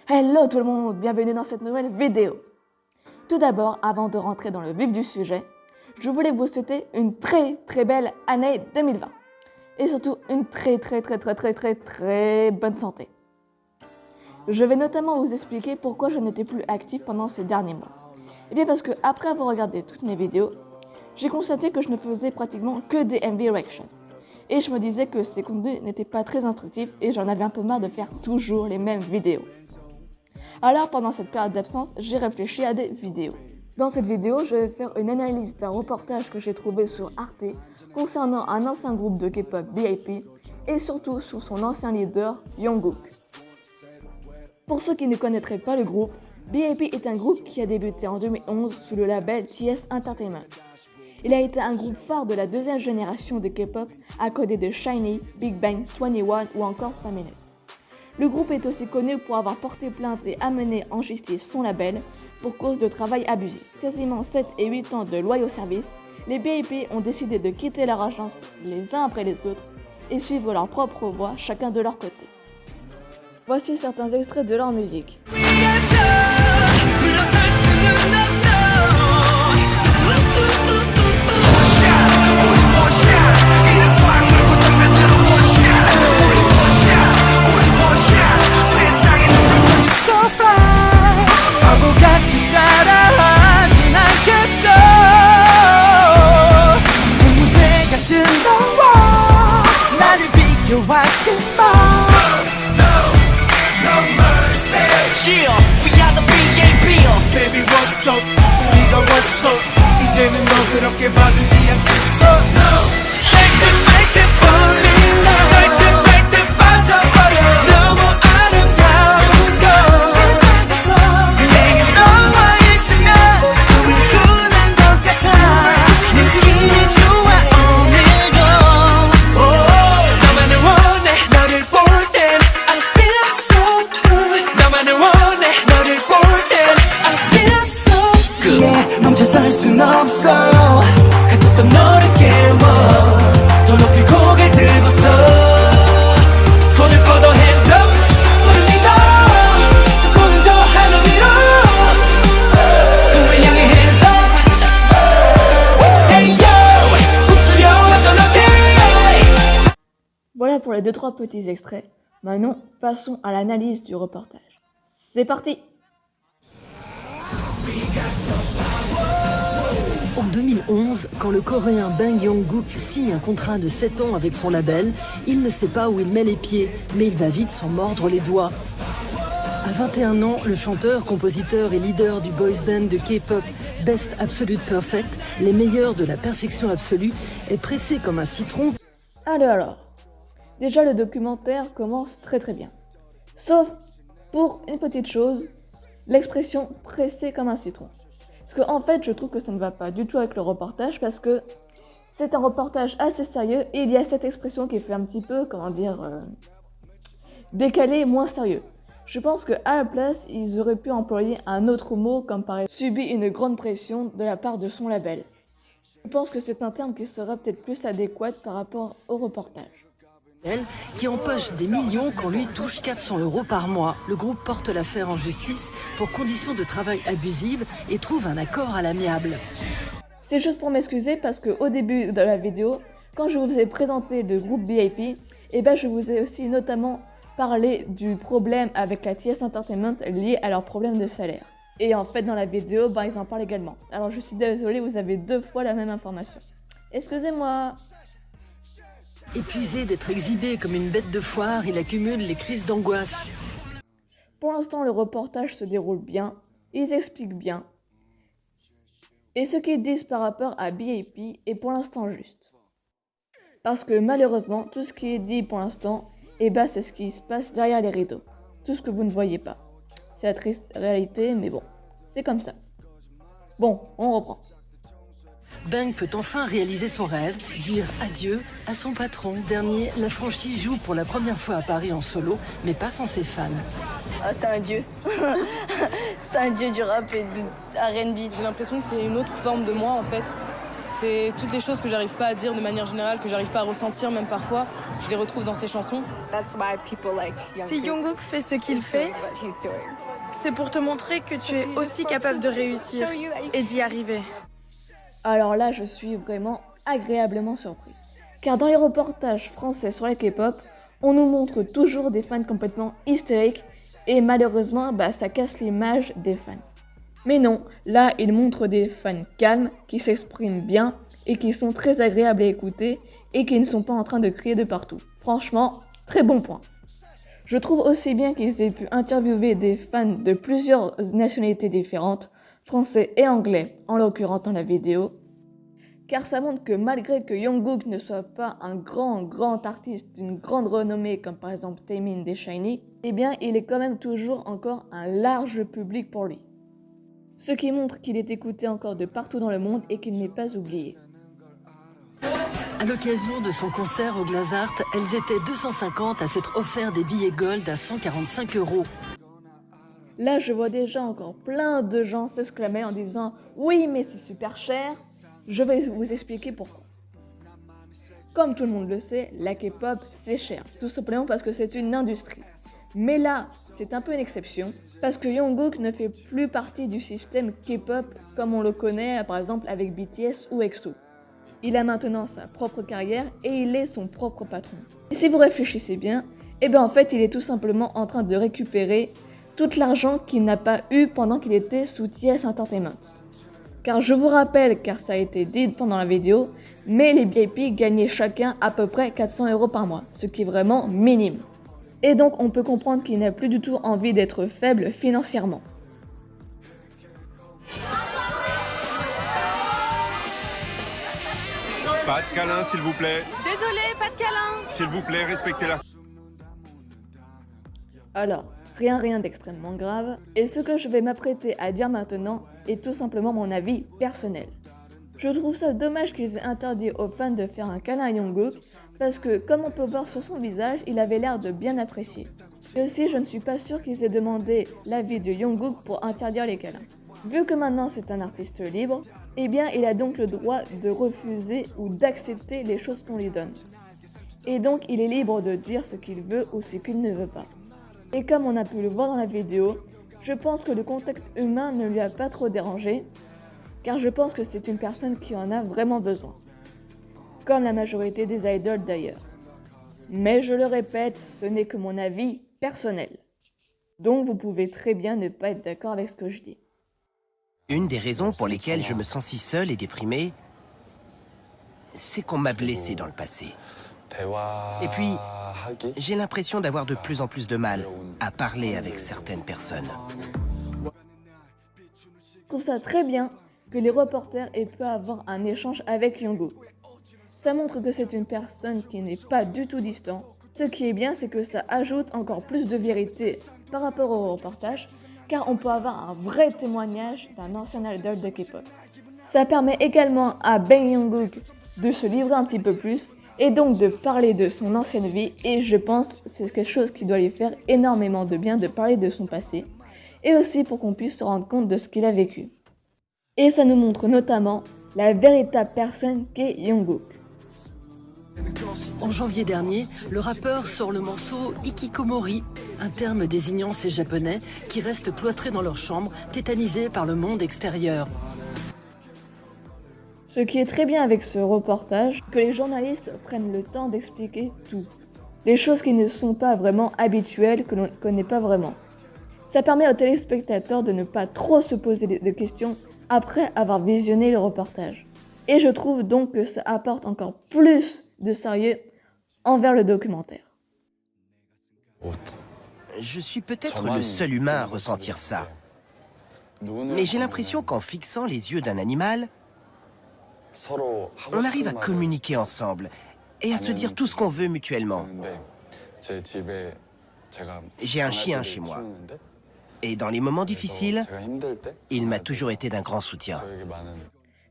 Hello tout le monde, bienvenue dans cette nouvelle vidéo. Tout d'abord, avant de rentrer dans le vif du sujet, je voulais vous souhaiter une très belle année 2020. Et surtout une très bonne santé. Je vais notamment vous expliquer pourquoi je n'étais plus actif pendant ces derniers mois. Et bien parce que après avoir regardé toutes mes vidéos, j'ai constaté que je ne faisais pratiquement que des MV Reactions. Et je me disais que ces contenus n'étaient pas très instructifs et j'en avais un peu marre de faire toujours les mêmes vidéos. Alors pendant cette période d'absence, j'ai réfléchi à des vidéos. Dans cette vidéo, je vais faire une analyse d'un reportage que j'ai trouvé sur Arte concernant un ancien groupe de K-pop BIP et surtout sur son ancien leader Jungkook. Pour ceux qui ne connaîtraient pas le groupe, BIP est un groupe qui a débuté en 2011 sous le label TS Entertainment. Il a été un groupe phare de la deuxième génération de K-pop à côté de SHINee, Big Bang, 21 ou encore Femina. Le groupe est aussi connu pour avoir porté plainte et amené en justice son label pour cause de travail abusif. Quasiment 7 et 8 ans de loyaux services, les BIP ont décidé de quitter leur agence les uns après les autres et suivre leur propre voie, chacun de leur côté. Voici certains extraits de leur musique. Voilà pour les 2-3 petits extraits. Maintenant, passons à l'analyse du reportage. C'est parti! En 2011, quand le Coréen Bang Jungkook signe un contrat de 7 ans avec son label, il ne sait pas où il met les pieds, mais il va vite s'en mordre les doigts. À 21 ans, le chanteur, compositeur et leader du boys band de K-pop Best Absolute Perfect, les meilleurs de la perfection absolue, est pressé comme un citron. Alors, déjà le documentaire commence très bien. Sauf pour une petite chose, l'expression « pressé comme un citron ». Parce qu'en fait, je trouve que ça ne va pas du tout avec le reportage parce que c'est un reportage assez sérieux et il y a cette expression qui fait un petit peu, décalé, moins sérieux. Je pense qu'à la place, ils auraient pu employer un autre mot comme par exemple « subi une grande pression de la part de son label ». Je pense que c'est un terme qui serait peut-être plus adéquat par rapport au reportage. Qui empoche des millions quand lui touche 400 € par mois. Le groupe porte l'affaire en justice pour conditions de travail abusives et trouve un accord à l'amiable. C'est juste pour m'excuser parce qu'au début de la vidéo, quand je vous ai présenté le groupe BIP, je vous ai aussi notamment parlé du problème avec la TS Entertainment lié à leur problème de salaire. Et en fait dans la vidéo, ils en parlent également. Alors je suis désolée, vous avez 2 fois la même information. Excusez-moi. Épuisé d'être exhibé comme une bête de foire, il accumule les crises d'angoisse. Pour l'instant, le reportage se déroule bien, ils expliquent bien. Et ce qu'ils disent par rapport à BIP est pour l'instant juste. Parce que malheureusement, tout ce qui est dit pour l'instant, c'est ce qui se passe derrière les rideaux. Tout ce que vous ne voyez pas. C'est la triste réalité, mais bon, c'est comme ça. Bon, on reprend. Bang peut enfin réaliser son rêve, dire adieu à son patron. Dernier, la franchise joue pour la première fois à Paris en solo, mais pas sans ses fans. Ah, c'est un dieu. C'est un dieu du rap et de R&B. J'ai l'impression que c'est une autre forme de moi en fait. C'est toutes les choses que j'arrive pas à dire de manière générale, que j'arrive pas à ressentir même parfois. Je les retrouve dans ses chansons. Si Jungkook fait ce qu'il fait, c'est pour te montrer que tu es aussi capable de réussir et d'y arriver. Alors là, je suis vraiment agréablement surpris. Car dans les reportages français sur la K-pop, on nous montre toujours des fans complètement hystériques et malheureusement, ça casse l'image des fans. Mais non, là, il montre des fans calmes, qui s'expriment bien et qui sont très agréables à écouter et qui ne sont pas en train de crier de partout. Franchement, très bon point. Je trouve aussi bien qu'ils aient pu interviewer des fans de plusieurs nationalités différentes, français et anglais, en l'occurrence dans la vidéo, car ça montre que malgré que Jungkook ne soit pas un grand artiste d'une grande renommée comme par exemple Taemin des SHINee, eh bien il est quand même toujours encore un large public pour lui. Ce qui montre qu'il est écouté encore de partout dans le monde et qu'il n'est pas oublié. À l'occasion de son concert au Glazart, elles étaient 250 à s'être offert des billets gold à 145 €. Là, je vois déjà encore plein de gens s'exclamer en disant « Oui, mais c'est super cher !» Je vais vous expliquer pourquoi. Comme tout le monde le sait, la K-pop, c'est cher, tout simplement parce que c'est une industrie. Mais là, c'est un peu une exception, parce que Jungkook ne fait plus partie du système K-pop comme on le connaît par exemple avec BTS ou EXO. Il a maintenant sa propre carrière et il est son propre patron. Et si vous réfléchissez bien, en fait il est tout simplement en train de récupérer tout l'argent qu'il n'a pas eu pendant qu'il était sous TS Entertainment. Car je vous rappelle, car ça a été dit pendant la vidéo, mais les VIP gagnaient chacun à peu près 400 € par mois, ce qui est vraiment minime. Et donc on peut comprendre qu'il n'a plus du tout envie d'être faible financièrement. Pas de câlin, s'il vous plaît. Désolé, pas de câlin. S'il vous plaît, respectez la... Alors, rien d'extrêmement grave, et ce que je vais m'apprêter à dire maintenant est tout simplement mon avis personnel. Je trouve ça dommage qu'ils aient interdit aux fans de faire un câlin à Jungkook, parce que comme on peut voir sur son visage, il avait l'air de bien apprécier. Et aussi, je ne suis pas sûre qu'ils aient demandé l'avis de Jungkook pour interdire les câlins. Vu que maintenant c'est un artiste libre, il a donc le droit de refuser ou d'accepter les choses qu'on lui donne. Et donc il est libre de dire ce qu'il veut ou ce qu'il ne veut pas. Et comme on a pu le voir dans la vidéo, je pense que le contact humain ne lui a pas trop dérangé, car je pense que c'est une personne qui en a vraiment besoin. Comme la majorité des idoles d'ailleurs. Mais je le répète, ce n'est que mon avis personnel. Donc vous pouvez très bien ne pas être d'accord avec ce que je dis. Une des raisons pour lesquelles je me sens si seul et déprimé, c'est qu'on m'a blessé dans le passé. Et puis, j'ai l'impression d'avoir de plus en plus de mal à parler avec certaines personnes. Je trouve ça très bien que les reporters aient pu avoir un échange avec Jungkook. Ça montre que c'est une personne qui n'est pas du tout distant. Ce qui est bien, c'est que ça ajoute encore plus de vérité par rapport au reportage, car on peut avoir un vrai témoignage d'un ancien idol de K-pop. Ça permet également à Bae Jungkook de se livrer un petit peu plus et donc de parler de son ancienne vie, et je pense que c'est quelque chose qui doit lui faire énormément de bien de parler de son passé, et aussi pour qu'on puisse se rendre compte de ce qu'il a vécu. Et ça nous montre notamment la véritable personne qu'est Jungkook. En janvier dernier, le rappeur sort le morceau Ikikomori, un terme désignant ces Japonais qui restent cloîtrés dans leur chambre, tétanisés par le monde extérieur. Ce qui est très bien avec ce reportage, que les journalistes prennent le temps d'expliquer tout. Les choses qui ne sont pas vraiment habituelles, que l'on ne connaît pas vraiment. Ça permet aux téléspectateurs de ne pas trop se poser de questions après avoir visionné le reportage. Et je trouve donc que ça apporte encore plus de sérieux envers le documentaire. Je suis peut-être le seul humain à ressentir ça. Mais j'ai l'impression qu'en fixant les yeux d'un animal, on arrive à communiquer ensemble et à se dire tout ce qu'on veut mutuellement. J'ai un chien chez moi. Et dans les moments difficiles, il m'a toujours été d'un grand soutien.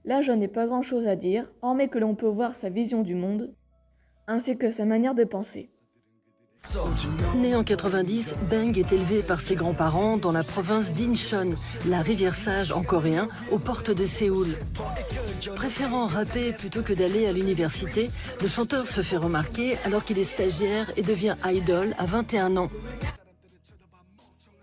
Là, je n'ai pas grand-chose à dire, hormis que l'on peut voir sa vision du monde, ainsi que sa manière de penser. Né en 90, Bang est élevé par ses grands-parents dans la province d'Incheon, la rivière Sage en coréen, aux portes de Séoul. Préférant rapper plutôt que d'aller à l'université, le chanteur se fait remarquer alors qu'il est stagiaire et devient idol à 21 ans.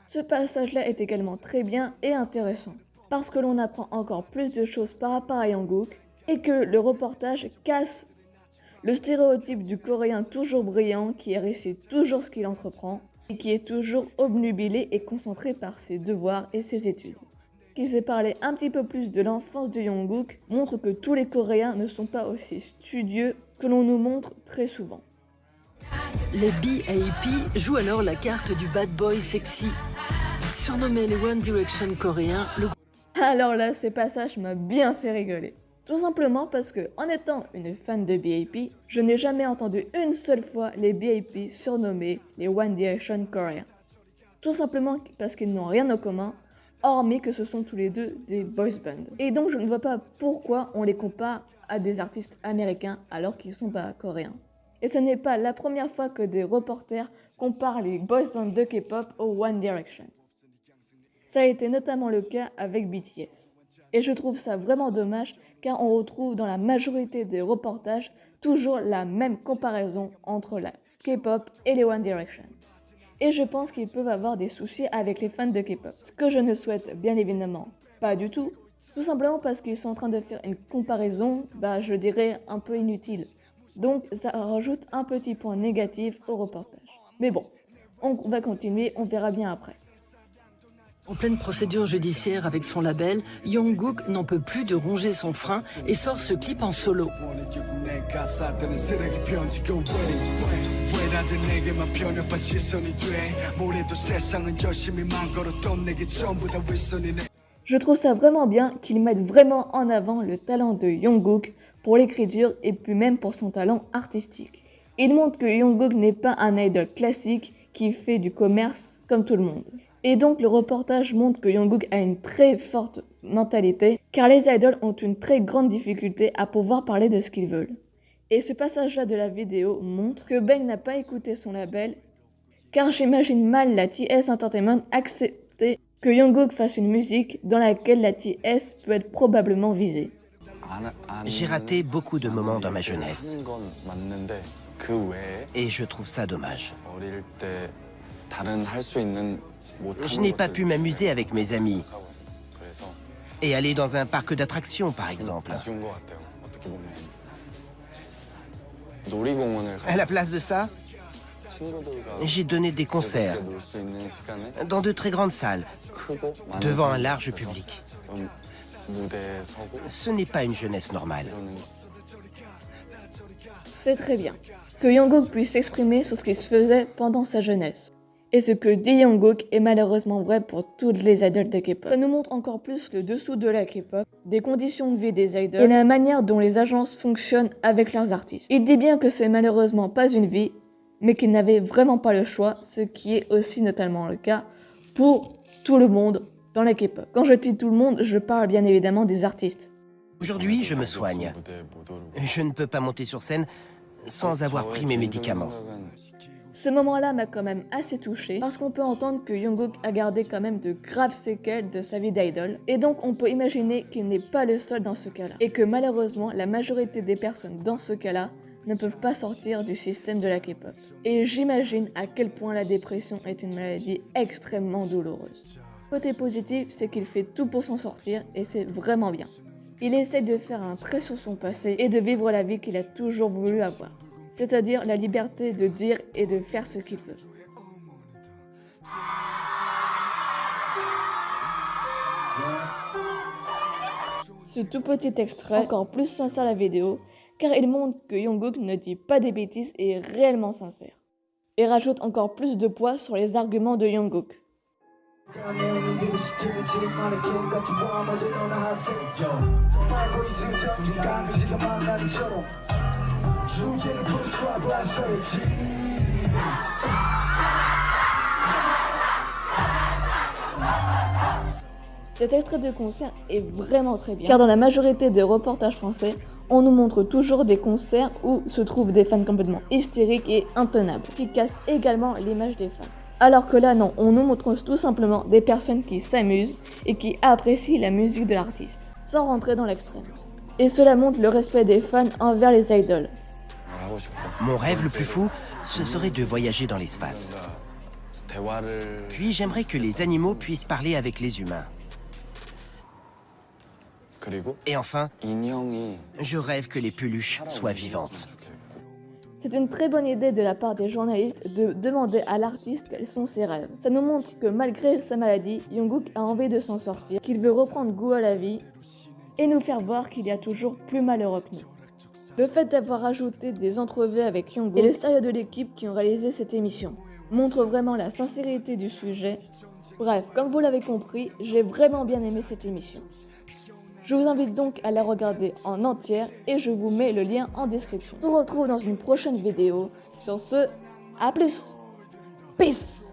Ce passage-là est également très bien et intéressant, parce que l'on apprend encore plus de choses par rapport à Jungkook et que le reportage casse le stéréotype du coréen toujours brillant qui réussit toujours ce qu'il entreprend et qui est toujours obnubilé et concentré par ses devoirs et ses études. Qu'il s'est parlé un petit peu plus de l'enfance de Jungkook montre que tous les Coréens ne sont pas aussi studieux que l'on nous montre très souvent. Les BAP jouent alors la carte du bad boy sexy. Surnommé les One Direction coréens, le Alors là, ce passage m'a bien fait rigoler. Tout simplement parce que, en étant une fan de BAP, je n'ai jamais entendu une seule fois les BAP surnommés les One Direction coréens. Tout simplement parce qu'ils n'ont rien en commun, hormis que ce sont tous les deux des boys bands. Et donc je ne vois pas pourquoi on les compare à des artistes américains alors qu'ils ne sont pas coréens. Et ce n'est pas la première fois que des reporters comparent les boys bands de K-pop aux One Direction. Ça a été notamment le cas avec BTS. Et je trouve ça vraiment dommage car on retrouve dans la majorité des reportages toujours la même comparaison entre la K-pop et les One Direction. Et je pense qu'ils peuvent avoir des soucis avec les fans de K-pop, ce que je ne souhaite bien évidemment pas du tout, tout simplement parce qu'ils sont en train de faire une comparaison, je dirais un peu inutile. Donc ça rajoute un petit point négatif au reportage. Mais bon, on va continuer, on verra bien après. En pleine procédure judiciaire avec son label, Jungkook n'en peut plus de ronger son frein et sort ce clip en solo. Je trouve ça vraiment bien qu'ils mettent vraiment en avant le talent de Jungkook pour l'écriture et puis même pour son talent artistique. Il montre que Jungkook n'est pas un idol classique qui fait du commerce comme tout le monde. Et donc le reportage montre que Jungkook a une très forte mentalité car les idoles ont une très grande difficulté à pouvoir parler de ce qu'ils veulent. Et ce passage-là de la vidéo montre que Bang n'a pas écouté son label car j'imagine mal la TS Entertainment accepter que Jungkook fasse une musique dans laquelle la TS peut être probablement visée. J'ai raté beaucoup de moments dans ma jeunesse et je trouve ça dommage. Je n'ai pas pu m'amuser avec mes amis et aller dans un parc d'attractions, par exemple. À la place de ça, j'ai donné des concerts dans de très grandes salles, devant un large public. Ce n'est pas une jeunesse normale. C'est très bien que Jungkook puisse s'exprimer sur ce qui se faisait pendant sa jeunesse. Et ce que dit Jungkook est malheureusement vrai pour toutes les idoles de K-pop. Ça nous montre encore plus le dessous de la K-pop, des conditions de vie des idoles et la manière dont les agences fonctionnent avec leurs artistes. Il dit bien que c'est malheureusement pas une vie, mais qu'il n'avait vraiment pas le choix, ce qui est aussi notamment le cas pour tout le monde dans la K-pop. Quand je dis tout le monde, je parle bien évidemment des artistes. Aujourd'hui, je me soigne. Je ne peux pas monter sur scène sans avoir pris mes médicaments. Ce moment-là m'a quand même assez touchée parce qu'on peut entendre que Jungkook a gardé quand même de graves séquelles de sa vie d'idole et donc on peut imaginer qu'il n'est pas le seul dans ce cas-là et que malheureusement la majorité des personnes dans ce cas-là ne peuvent pas sortir du système de la K-pop. Et j'imagine à quel point la dépression est une maladie extrêmement douloureuse. Côté positif, c'est qu'il fait tout pour s'en sortir et c'est vraiment bien. Il essaie de faire un trait sur son passé et de vivre la vie qu'il a toujours voulu avoir. C'est-à-dire la liberté de dire et de faire ce qu'il veut. Ce tout petit extrait encore plus sincère la vidéo, car il montre que Jungkook ne dit pas des bêtises et est réellement sincère. Et rajoute encore plus de poids sur les arguments de Jungkook. Cet extrait de concert est vraiment très bien, car dans la majorité des reportages français, On nous montre toujours des concerts où se trouvent des fans complètement hystériques et intenables, qui cassent également l'image des fans. Alors que là non, on nous montre tout simplement des personnes qui s'amusent et qui apprécient la musique de l'artiste, sans rentrer dans l'extrême. Et cela montre le respect des fans envers les idoles. Mon rêve le plus fou, ce serait de voyager dans l'espace. Puis j'aimerais que les animaux puissent parler avec les humains. Et enfin, je rêve que les peluches soient vivantes. C'est une très bonne idée de la part des journalistes de demander à l'artiste quels sont ses rêves. Ça nous montre que malgré sa maladie, Jungkook a envie de s'en sortir, qu'il veut reprendre goût à la vie et nous faire voir qu'il y a toujours plus malheureux que nous. Le fait d'avoir ajouté des entrevues avec Jungkook et le sérieux de l'équipe qui ont réalisé cette émission montre vraiment la sincérité du sujet. Bref, comme vous l'avez compris, j'ai vraiment bien aimé cette émission. Je vous invite donc à la regarder en entière et je vous mets le lien en description. On se retrouve dans une prochaine vidéo. Sur ce, à plus. Peace.